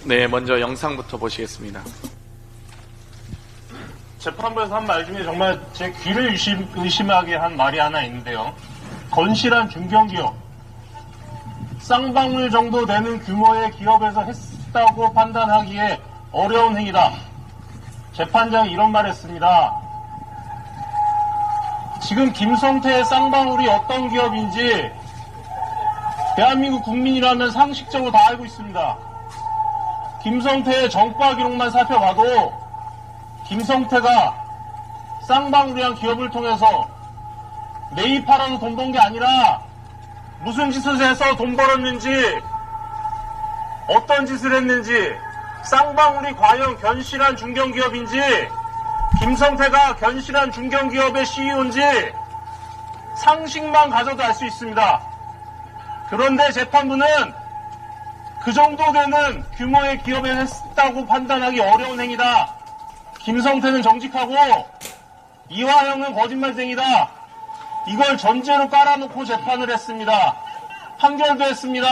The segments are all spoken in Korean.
네, 먼저 영상부터 보시겠습니다. 재판부에서 한 말 중에 정말 제 귀를 의심하게 한 말이 하나 있는데요. 건실한 중견기업, 쌍방울 정도 되는 규모의 기업에서 했다고 판단하기에 어려운 행위다. 재판장이 이런 말 했습니다. 지금 김성태의 쌍방울이 어떤 기업인지 대한민국 국민이라면 상식적으로 다 알고 있습니다. 김성태의 정과 기록만 살펴봐도 김성태가 쌍방울이란 기업을 통해서 매입하라고 돈 번 게 아니라 무슨 짓을 해서 돈 벌었는지, 어떤 짓을 했는지, 쌍방울이 과연 견실한 중견기업인지, 김성태가 견실한 중견기업의 CEO인지 상식만 가져도 알 수 있습니다. 그런데 재판부는 그 정도 되는 규모의 기업에 했다고 판단하기 어려운 행위다. 김성태는 정직하고 이화영은 거짓말쟁이다. 이걸 전제로 깔아놓고 재판을 했습니다. 판결도 했습니다.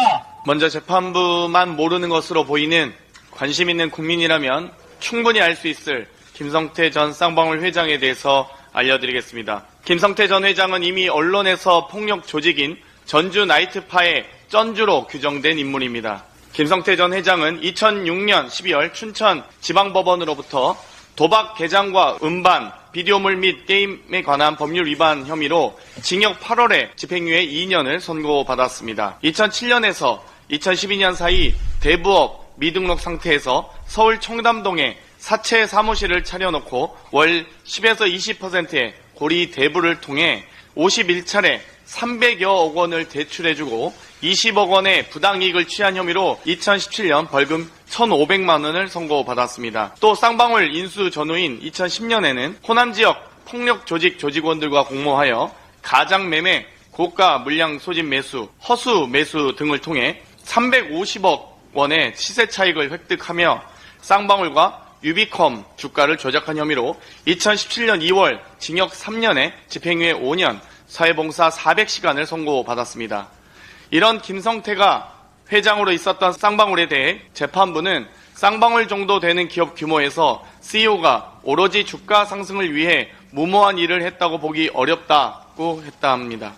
먼저 재판부만 모르는 것으로 보이는 관심 있는 국민이라면 충분히 알 수 있을 김성태 전 쌍방울 회장에 대해서 알려드리겠습니다. 김성태 전 회장은 이미 언론에서 폭력 조직인 전주 나이트파의 쩐주로 규정된 인물입니다. 김성태 전 회장은 2006년 12월 춘천 지방법원으로부터 도박 개장과 음반, 비디오물 및 게임에 관한 법률 위반 혐의로 징역 8월에 집행유예 2년을 선고받았습니다. 2007년에서 2012년 사이 대부업 미등록 상태에서 서울 청담동에 사채 사무실을 차려놓고 월 10에서 20%의 고리 대부를 통해 51차례 300여억 원을 대출해주고 20억 원의 부당이익을 취한 혐의로 2017년 벌금 1,500만 원을 선고받았습니다. 또 쌍방울 인수 전후인 2010년에는 호남 지역 폭력 조직 조직원들과 공모하여 가장 매매, 고가 물량 소진 매수, 허수 매수 등을 통해 350억 원의 시세 차익을 획득하며 쌍방울과 유비컴 주가를 조작한 혐의로 2017년 2월 징역 3년에 집행유예 5년, 사회봉사 400시간을 선고받았습니다. 이런 김성태가 회장으로 있었던 쌍방울에 대해 재판부는 쌍방울 정도 되는 기업 규모에서 CEO가 오로지 주가 상승을 위해 무모한 일을 했다고 보기 어렵다고 했다 합니다.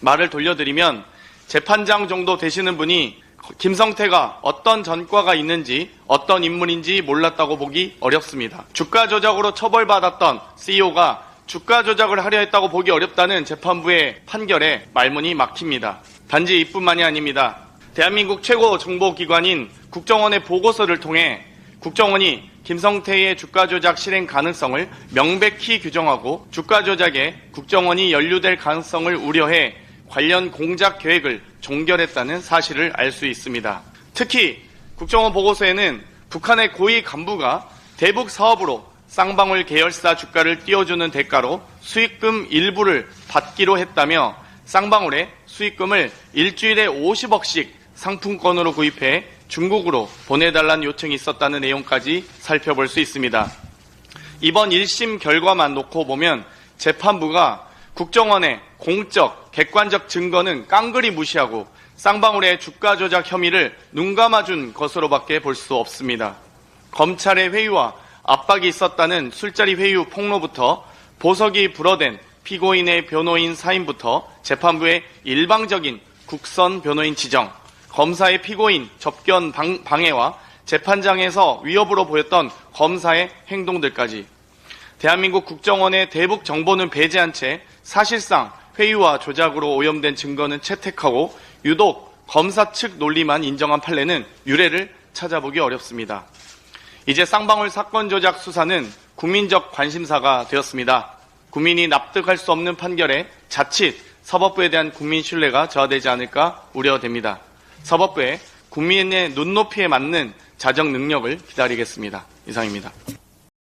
말을 돌려드리면 재판장 정도 되시는 분이 김성태가 어떤 전과가 있는지 어떤 인물인지 몰랐다고 보기 어렵습니다. 주가 조작으로 처벌받았던 CEO가 주가 조작을 하려 했다고 보기 어렵다는 재판부의 판결에 말문이 막힙니다. 단지 이뿐만이 아닙니다. 대한민국 최고 정보기관인 국정원의 보고서를 통해 국정원이 김성태의 주가 조작 실행 가능성을 명백히 규정하고 주가 조작에 국정원이 연루될 가능성을 우려해 관련 공작 계획을 종결했다는 사실을 알 수 있습니다. 특히 국정원 보고서에는 북한의 고위 간부가 대북 사업으로 쌍방울 계열사 주가를 띄워주는 대가로 수익금 일부를 받기로 했다며 쌍방울에 수익금을 일주일에 50억씩 상품권으로 구입해 중국으로 보내달라는 요청이 있었다는 내용까지 살펴볼 수 있습니다. 이번 1심 결과만 놓고 보면 재판부가 국정원의 공적, 객관적 증거는 깡그리 무시하고 쌍방울의 주가 조작 혐의를 눈감아준 것으로밖에 볼 수 없습니다. 검찰의 회유와 압박이 있었다는 술자리 회유 폭로부터 보석이 불어댄 피고인의 변호인 사임부터 재판부의 일방적인 국선 변호인 지정, 검사의 피고인 접견 방해와 재판장에서 위협으로 보였던 검사의 행동들까지 대한민국 국정원의 대북 정보는 배제한 채 사실상 회유와 조작으로 오염된 증거는 채택하고 유독 검사 측 논리만 인정한 판례는 유례를 찾아보기 어렵습니다. 이제 쌍방울 사건 조작 수사는 국민적 관심사가 되었습니다. 국민이 납득할 수 없는 판결에 자칫 사법부에 대한 국민 신뢰가 저하되지 않을까 우려됩니다. 사법부의 국민의 눈높이에 맞는 자정 능력을 기다리겠습니다. 이상입니다.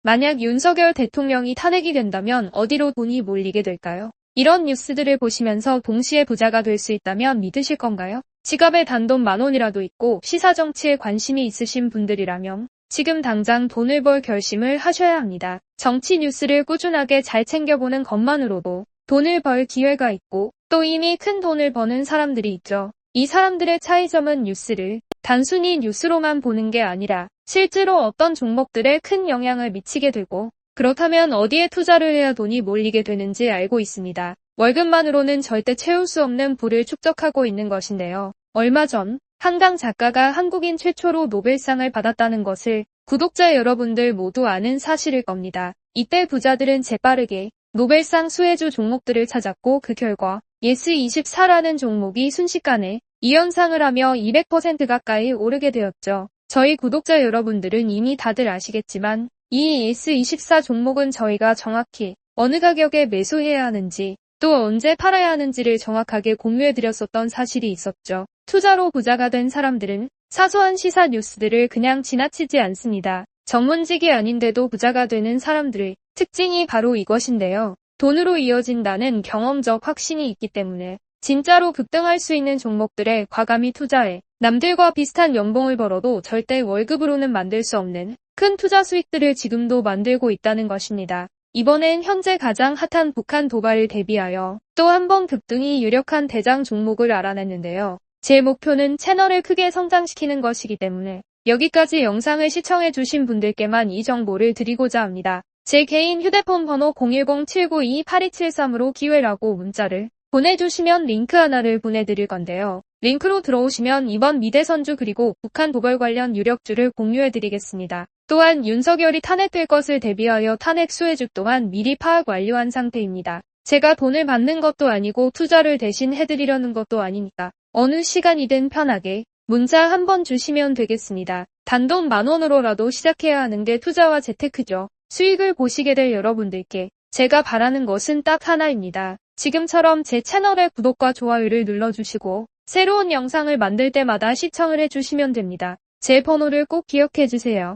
만약 윤석열 대통령이 탄핵이 된다면 어디로 돈이 몰리게 될까요? 이런 뉴스들을 보시면서 동시에 부자가 될 수 있다면 믿으실 건가요? 지갑에 단돈 10,000원이라도 있고 시사정치에 관심이 있으신 분들이라면 지금 당장 돈을 벌 결심을 하셔야 합니다. 정치 뉴스를 꾸준하게 잘 챙겨보는 것만으로도 돈을 벌 기회가 있고 또 이미 큰 돈을 버는 사람들이 있죠. 이 사람들의 차이점은 뉴스를 단순히 뉴스로만 보는 게 아니라 실제로 어떤 종목들에 큰 영향을 미치게 되고 그렇다면 어디에 투자를 해야 돈이 몰리게 되는지 알고 있습니다. 월급만으로는 절대 채울 수 없는 부를 축적하고 있는 것인데요. 얼마 전 한강 작가가 한국인 최초로 노벨상을 받았다는 것을 구독자 여러분들 모두 아는 사실일 겁니다. 이때 부자들은 재빠르게 노벨상 수혜주 종목들을 찾았고 그 결과 예스24라는 종목이 순식간에 2연상을 하며 200% 가까이 오르게 되었죠. 저희 구독자 여러분들은 이미 다들 아시겠지만 이 예스24 종목은 저희가 정확히 어느 가격에 매수해야 하는지 또 언제 팔아야 하는지를 정확하게 공유해드렸었던 사실이 있었죠. 투자로 부자가 된 사람들은 사소한 시사 뉴스들을 그냥 지나치지 않습니다. 전문직이 아닌데도 부자가 되는 사람들의 특징이 바로 이것인데요. 돈으로 이어진다는 경험적 확신이 있기 때문에 진짜로 급등할 수 있는 종목들에 과감히 투자해 남들과 비슷한 연봉을 벌어도 절대 월급으로는 만들 수 없는 큰 투자 수익들을 지금도 만들고 있다는 것입니다. 이번엔 현재 가장 핫한 북한 도발을 대비하여 또 한 번 급등이 유력한 대장 종목을 알아냈는데요. 제 목표는 채널을 크게 성장시키는 것이기 때문에 여기까지 영상을 시청해주신 분들께만 이 정보를 드리고자 합니다. 제 개인 휴대폰 번호 010-792-8273으로 기회라고 문자를 보내주시면 링크 하나를 보내드릴 건데요. 링크로 들어오시면 이번 미대선주 그리고 북한 도발 관련 유력주를 공유해드리겠습니다. 또한 윤석열이 탄핵될 것을 대비하여 탄핵 수혜주 또한 미리 파악 완료한 상태입니다. 제가 돈을 받는 것도 아니고 투자를 대신 해드리려는 것도 아니니까 어느 시간이든 편하게 문자 한번 주시면 되겠습니다. 단돈 10,000원으로라도 시작해야 하는 게 투자와 재테크죠. 수익을 보시게 될 여러분들께 제가 바라는 것은 딱 하나입니다. 지금처럼 제 채널의 구독과 좋아요를 눌러주시고 새로운 영상을 만들 때마다 시청을 해주시면 됩니다. 제 번호를 꼭 기억해주세요.